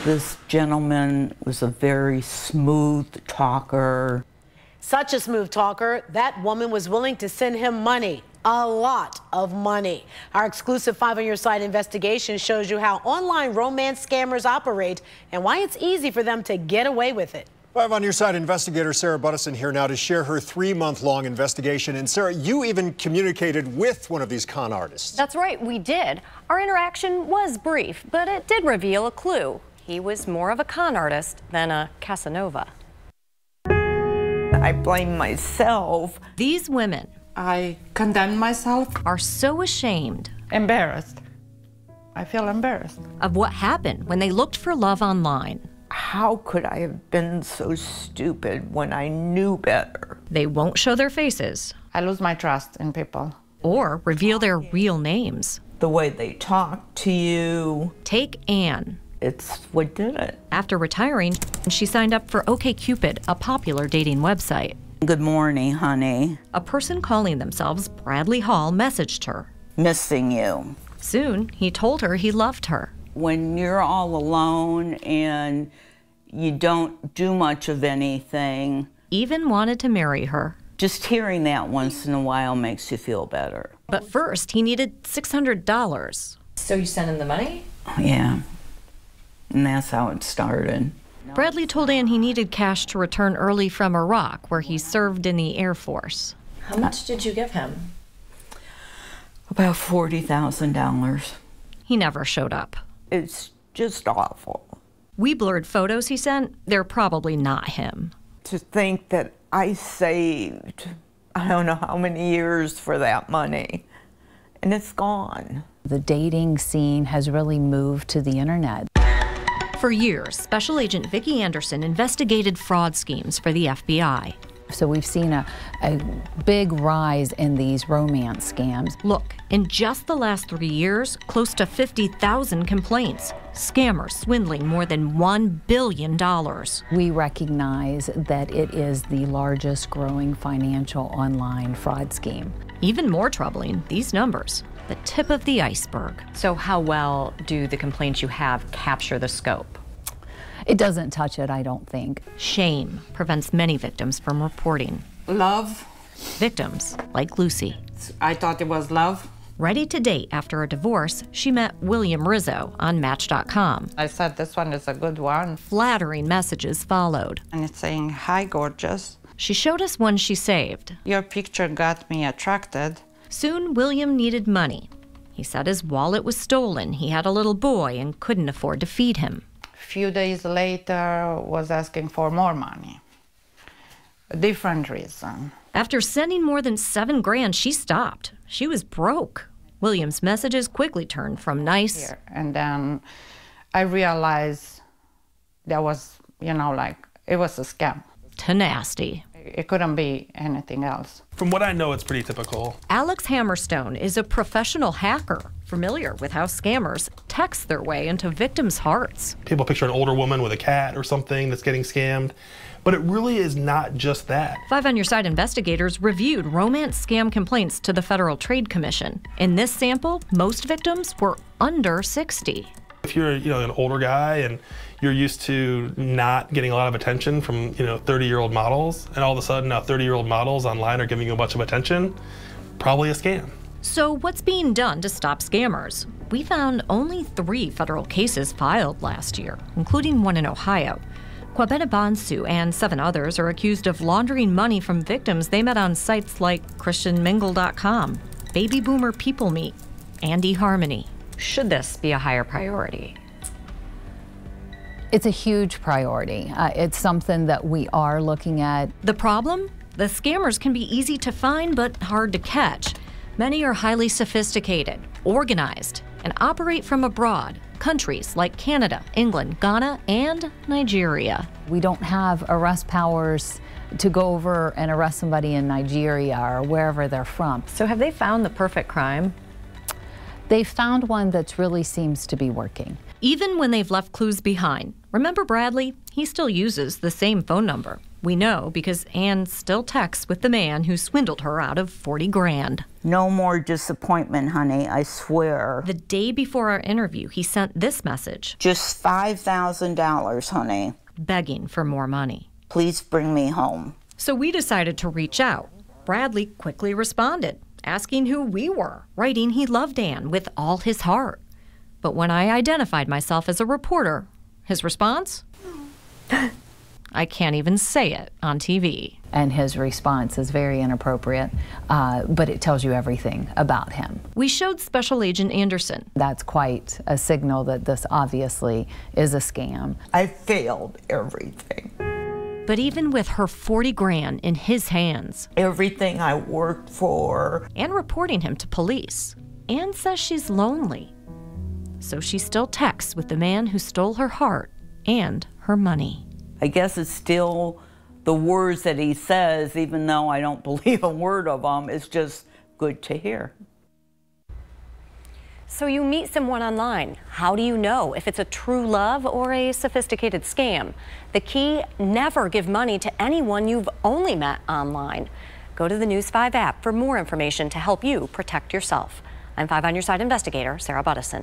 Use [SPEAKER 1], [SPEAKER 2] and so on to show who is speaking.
[SPEAKER 1] This gentleman was a very smooth talker.
[SPEAKER 2] Such a smooth talker, that woman was willing to send him money. A lot of money. Our exclusive 5 on Your Side investigation shows you how online romance scammers operate and why it's easy for them to get away with it.
[SPEAKER 3] 5 on Your Side investigator Sarah Buttison here now to share her 3-month-long investigation. And Sarah, you even communicated with one of these con artists.
[SPEAKER 4] That's right, we did. Our interaction was brief, but it did reveal a clue. He was more of a con artist than a Casanova.
[SPEAKER 1] I blame myself.
[SPEAKER 4] These women
[SPEAKER 5] I condemn myself.
[SPEAKER 4] Are so ashamed.
[SPEAKER 5] Embarrassed. I feel embarrassed.
[SPEAKER 4] Of what happened when they looked for love online.
[SPEAKER 1] How could I have been so stupid when I knew better?
[SPEAKER 4] They won't show their faces.
[SPEAKER 5] I lose my trust in people.
[SPEAKER 4] Or reveal their real names.
[SPEAKER 1] The way they talk to you.
[SPEAKER 4] Take Anne.
[SPEAKER 1] It's what did it.
[SPEAKER 4] After retiring, she signed up for OkCupid, a popular dating website.
[SPEAKER 1] Good morning, honey.
[SPEAKER 4] A person calling themselves Bradley Hall messaged her.
[SPEAKER 1] Missing you.
[SPEAKER 4] Soon, he told her he loved her.
[SPEAKER 1] When you're all alone and you don't do much of anything.
[SPEAKER 4] Even wanted to marry her.
[SPEAKER 1] Just hearing that once in a while makes you feel better.
[SPEAKER 4] But first, he needed $600. So you sent him the money?
[SPEAKER 1] Yeah. And that's how it started.
[SPEAKER 4] Bradley told Ann he needed cash to return early from Iraq, where he served in the Air Force.
[SPEAKER 6] How much did you give him?
[SPEAKER 1] About $40,000.
[SPEAKER 4] He never showed up.
[SPEAKER 1] It's just awful.
[SPEAKER 4] We blurred photos he sent. They're probably not him.
[SPEAKER 1] To think that I saved, I don't know how many years for that money, and it's gone.
[SPEAKER 6] The dating scene has really moved to the internet.
[SPEAKER 4] For years, Special Agent Vicki Anderson investigated fraud schemes for the FBI.
[SPEAKER 6] So we've seen a big rise in these romance scams.
[SPEAKER 4] Look, in just the last 3 years, close to 50,000 complaints. Scammers swindling more than $1 billion.
[SPEAKER 6] We recognize that it is the largest growing financial online fraud scheme.
[SPEAKER 4] Even more troubling, these numbers. The tip of the iceberg.
[SPEAKER 7] So how well do the complaints you have capture the scope?
[SPEAKER 6] It doesn't touch it, I don't think.
[SPEAKER 4] Shame prevents many victims from reporting.
[SPEAKER 5] Love.
[SPEAKER 4] Victims like Lucy.
[SPEAKER 5] I thought it was love.
[SPEAKER 4] Ready to date after a divorce, she met William Rizzo on Match.com.
[SPEAKER 5] I said this one is a good one.
[SPEAKER 4] Flattering messages followed.
[SPEAKER 5] And it's saying, hi, gorgeous.
[SPEAKER 4] She showed us one she saved.
[SPEAKER 5] Your picture got me attracted.
[SPEAKER 4] Soon, William needed money. He said his wallet was stolen. He had a little boy and couldn't afford to feed him.
[SPEAKER 5] A few days later, was asking for more money. A different reason.
[SPEAKER 4] After sending more than $7 grand, she stopped. She was broke. William's messages quickly turned from nice.
[SPEAKER 5] And then I realized that was, it was a scam.
[SPEAKER 4] To nasty.
[SPEAKER 5] It couldn't be anything else.
[SPEAKER 8] From what I know, it's pretty typical.
[SPEAKER 4] Alex Hammerstone is a professional hacker, familiar with how scammers text their way into victims' hearts.
[SPEAKER 8] People picture an older woman with a cat or something that's getting scammed, but it really is not just that.
[SPEAKER 4] 5 on Your Side investigators reviewed romance scam complaints to the Federal Trade Commission. In this sample, most victims were under 60.
[SPEAKER 8] If you're an older guy and you're used to not getting a lot of attention from 30-year-old models, and all of a sudden now 30-year-old models online are giving you a bunch of attention, probably a scam.
[SPEAKER 4] So what's being done to stop scammers? We found only 3 federal cases filed last year, including one in Ohio. Kwabena Bonsu and 7 others are accused of laundering money from victims they met on sites like ChristianMingle.com, Baby Boomer People Meet, and eHarmony.
[SPEAKER 7] Should this be a higher priority?
[SPEAKER 6] It's a huge priority. It's something that we are looking at.
[SPEAKER 4] The problem? The scammers can be easy to find but hard to catch. Many are highly sophisticated, organized, and operate from abroad, countries like Canada, England, Ghana, and Nigeria.
[SPEAKER 6] We don't have arrest powers to go over and arrest somebody in Nigeria or wherever they're from.
[SPEAKER 7] So have they found the perfect crime?
[SPEAKER 6] They found one that really seems to be working.
[SPEAKER 4] Even when they've left clues behind. Remember Bradley? He still uses the same phone number. We know because Ann still texts with the man who swindled her out of 40 grand.
[SPEAKER 9] No more disappointment, honey, I swear.
[SPEAKER 4] The day before our interview, he sent this message.
[SPEAKER 9] Just $5,000, honey.
[SPEAKER 4] Begging for more money.
[SPEAKER 9] Please bring me home.
[SPEAKER 4] So we decided to reach out. Bradley quickly responded, asking who we were, writing he loved Ann with all his heart. But when I identified myself as a reporter, his response? I can't even say it on TV.
[SPEAKER 6] And his response is very inappropriate, but it tells you everything about him.
[SPEAKER 4] We showed Special Agent Anderson.
[SPEAKER 6] That's quite a signal that this obviously is a scam.
[SPEAKER 1] I failed everything.
[SPEAKER 4] But even with her 40 grand in his hands,
[SPEAKER 1] Everything I worked for.
[SPEAKER 4] and reporting him to police, Ann says she's lonely. So she still texts with the man who stole her heart and her money.
[SPEAKER 9] I guess it's still the words that he says, even though I don't believe a word of them, is just good to hear.
[SPEAKER 7] So you meet someone online. How do you know if it's a true love or a sophisticated scam? The key, never give money to anyone you've only met online. Go to the News 5 app for more information to help you protect yourself. I'm 5 on Your Side investigator Sarah Buttison.